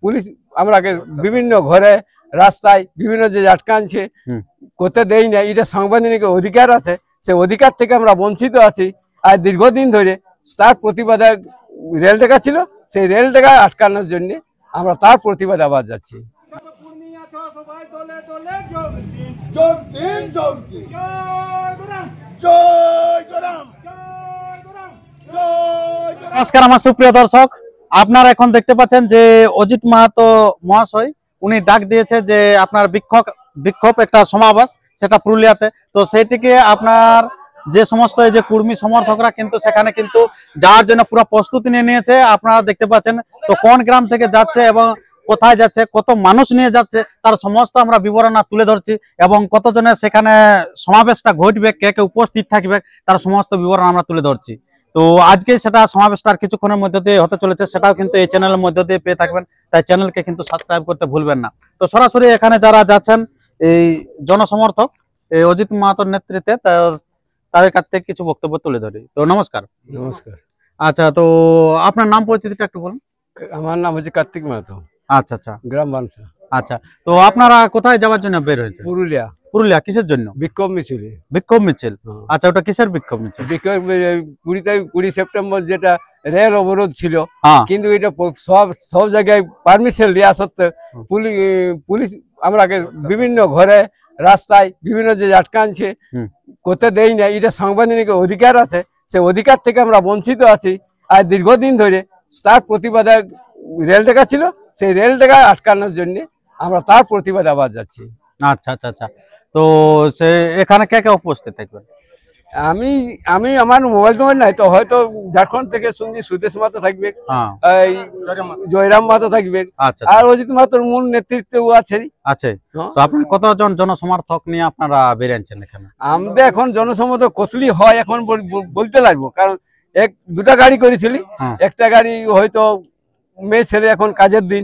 Police আমরাকে বিভিন্ন ঘরে রাস্তায় বিভিন্ন যে আটকানছে করতে দেই না, এটা সাংবিধানিক অধিকার আছে, সেই অধিকার থেকে আমরা বঞ্চিত আছি। আর দীর্ঘদিন ধরে তার প্রতিবাদে রেল টেকা ছিল, সেই রেল টেকা আটকানোর জন্য আমরা তার প্রতিবাদে আবার যাচ্ছি। নমস্কার আমার সুপ্রিয় দর্শক, আপনারা এখন দেখতে পাচ্ছেন যে অজিত মাহাতো মহাশয় উনি ডাক দিয়েছে যে আপনার বিক্ষোভ একটা সমাবেশ, সেটা পুরুলিয়াতে। তো সেইটিকে আপনার যে সমস্ত এই যে কর্মী সমর্থকরা কিন্তু সেখানে কিন্তু যাওয়ার জন্য পুরো প্রস্তুতি নিয়ে নিয়েছে। আপনারা দেখতে পাচ্ছেন তো কোন গ্রাম থেকে যাচ্ছে এবং কোথায় যাচ্ছে, কত মানুষ নিয়ে যাচ্ছে, তার সমস্ত আমরা বিবরণ তুলে ধরছি এবং কতজনের সেখানে সমাবেশটা ঘটবে, কে কে উপস্থিত থাকবে, তার সমস্ত বিবরণ আমরা তুলে ধরছি। তো আজকে সেটা সমাবেশটা কিছুক্ষণের মধ্যে দিয়ে হতে চলেছে, সেটাও কিন্তু এই চ্যানেলের মধ্যে দিয়ে পেয়ে থাকবেন, তাই চ্যানেলকে কিন্তু সাবস্ক্রাইব করতে ভুলবেন না। তো সরাসরি এখানে যারা যাচ্ছেন এই জনসমর্থক এই অজিত মাহাতোর নেতৃত্বে, তাদের কাছ থেকে কিছু বক্তব্য তুলে ধরি। তো নমস্কার। নমস্কার। আচ্ছা, তো আপনার নাম পরিচিতিটা একটু বলুন। আমার নাম হচ্ছে কার্তিক মাহাতো। আচ্ছা আচ্ছা, গ্রাম বানসা। আচ্ছা, তো আপনারা কোথায় যাওয়ার জন্য বের হয়েছে? পুরুলিয়া। পুরুলিয়া কিসের জন্য? বিক্ষোভ মিছিল। বিক্ষোভ মিছিল, আচ্ছা, ওটা কিসের বিক্ষোভ মিছিল? 20 সেপ্টেম্বর যেটা রেল অবরোধ ছিল, কিন্তু এটা সব জায়গায় পারমিশন দেওয়া সত্ত্বেও পুলিশ আমরাকে বিভিন্ন ঘরে রাস্তায় বিভিন্ন যে আটকানছে করতে দেই না, এটা সাংবিধানিক অধিকার আছে, সেই অধিকার থেকে আমরা বঞ্চিত আছি। আর দীর্ঘদিন ধরে তার প্রতিবাদে রেল টেকা ছিল, সেই রেল টেকা আটকানোর জন্য আমরা তার প্রতিবাদে আবার যাচ্ছি। আচ্ছা আচ্ছা আচ্ছা, তো সে এখানে কে কে উপস্থিত থাকবেন? আমি আমার মোবাইল টোবাইল নাই, তো হয়তো ঝাড়খণ্ড থেকে শুনছি সুদেশ মাহাতো থাকবে, জয়রাম মাহাতো থাকবে, আর অজিত মাহাতোর মূল নেতৃত্ব আছে। তো আপনার কতজন জনসমর্থক নিয়ে আপনারা বেরিয়েছেন এখানে? আমাদের এখন জনসমর্থক কতলি হয় এখন বলতে লাগবো, কারণ দুটা গাড়ি করেছিলি, একটা গাড়ি হয়তো মেয়ে ছেলে এখন কাজের দিন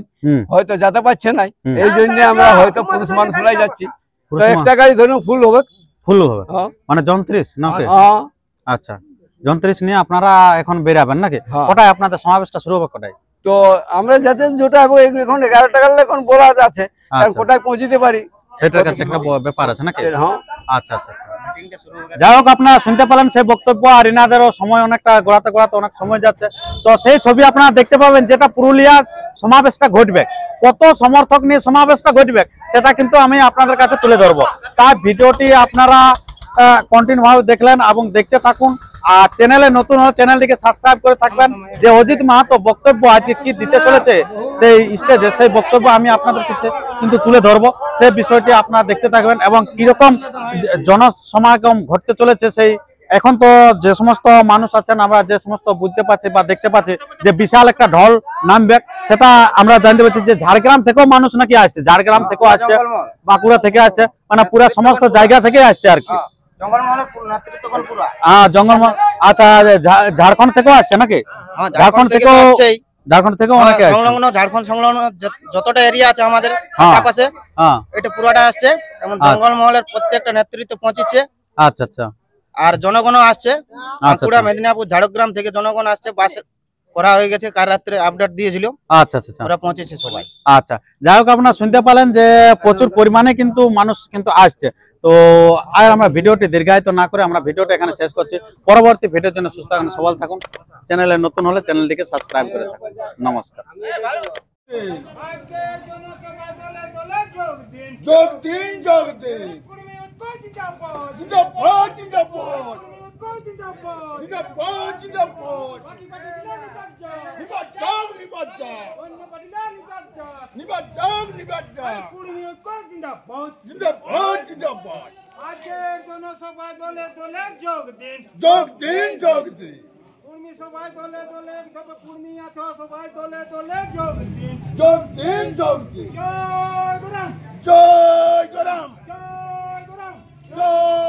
হয়তো যেতে পারছে না, এই জন্য আমরা হয়তো পুরুষ মানুষরাই যাচ্ছি। তো একটা গাড়ি ধরুন ফুল হবে মানে 29 না? আচ্ছা, 29 নিয়ে আপনারা এখন বেরাবেন নাকি? কোথায় আপনাদের সমাবেশটা শুরু হবে কোথায়? তো আমরা যাতে যেটা এখন 11টা গেলে এখন বলা আছে, কোথায় পৌঁছতে পারি সেটার কাছে একটা ব্যাপার আছে নাকি? আচ্ছা আচ্ছা, যাই হোক, আপনারা শুনতে পেলেন সেই বক্তব্য। আর ইনাদেরও সময় অনেকটা গড়াতে অনেক সময় যাচ্ছে, তো সেই ছবি আপনারা দেখতে পাবেন যেটা পুরুলিয়ার সমাবেশটা ঘটবে, কত সমর্থক নিয়ে সমাবেশটা ঘটবে সেটা কিন্তু আমি আপনাদের কাছে তুলে ধরবো। তাই ভিডিওটি আপনারা কন্টিনিউ ভাবে দেখলেন এবং দেখতে থাকুন। আর চ্যানেলে নতুন হলে চ্যানেলটিকে সাবস্ক্রাইব করে থাকবেন। যে অজিত মাহাতো বক্তব্য আজকে কি দিতে চলেছে সেই স্টেজে, সেই বক্তব্য আমি আপনাদের কাছে কিন্তু তুলে ধরবো, সেই বিষয়টি আপনারা দেখতে থাকবেন এবং কিরকম জনসমাগম ঘটতে চলেছে। সেই এখন তো যে সমস্ত মানুষ আছেন, আমরা যে সমস্ত বুঝতে পারছি বা দেখতে পাচ্ছি যে বিশাল একটা ঢল নামবে, সেটা আমরা জানতে পারছি যে ঝাড়গ্রাম থেকেও মানুষ নাকি আসছে, ঝাড়গ্রাম থেকেও আসছে, বাঁকুড়া থেকে আসছে, মানে পুরো সমস্ত জায়গা থেকে আসছে আর কি। জঙ্গলমহল, আচ্ছা, ঝাড়খণ্ড থেকেও আসছে নাকি? ঝাড়খণ্ড থেকেও অনেকে সংলগ্ন, ঝাড়খণ্ড সংলগ্ন যতটা এরিয়া আছে আমাদের আশেপাশে, এটা পুরোটা আসছে এবং জঙ্গলমহলের প্রত্যেকটা নেতৃত্ব পৌঁছেছে। আচ্ছা আচ্ছা, আর জনগণ আসছে, বাঁকুড়া, মেদিনীপুর, ঝাড়গ্রাম থেকে জনগণ আসছে, বাস করা হয়ে গেছে, কাল রাত্রে আপডেট দিয়েছিল। আচ্ছা আচ্ছা, ওরা পৌঁছেছে সবাই। আচ্ছা, যাই হোক, আপনারা শুনতে পেলেন যে প্রচুর পরিমাণে কিন্তু মানুষ কিন্তু আসছে। তো আর আমরা ভিডিওটি দীর্ঘায়িত না করে আমরা ভিডিওটা এখানে শেষ করছি। পরবর্তী ভিডিওর জন্য সুস্থ থাকুন, সবল থাকুন। চ্যানেলে নতুন হলে চ্যানেলটিকে সাবস্ক্রাইব করে থাকুন। নমস্কার। যোগ দিন যোগ দিন, জিন্দাবাদ জিন্দাবাদ, জিন্দাবাদ জিন্দাবাদ, নিবাদ যাও নিবাদ যাও, নিবাদ যাও নিবাদ যাও, জিন্দাবাদ জিন্দাবাদ। আজকের জনসভা দলে দলে যোগ দিন, যোগ দিন যোগ দিন, কর্মী সবাই দলে দলে, কর্মী আছো সবাই দলে দলে যোগ দিন, যোগ দিন যোগ দিন। জয় গরম, জয় গরম, জয় গরম, জয়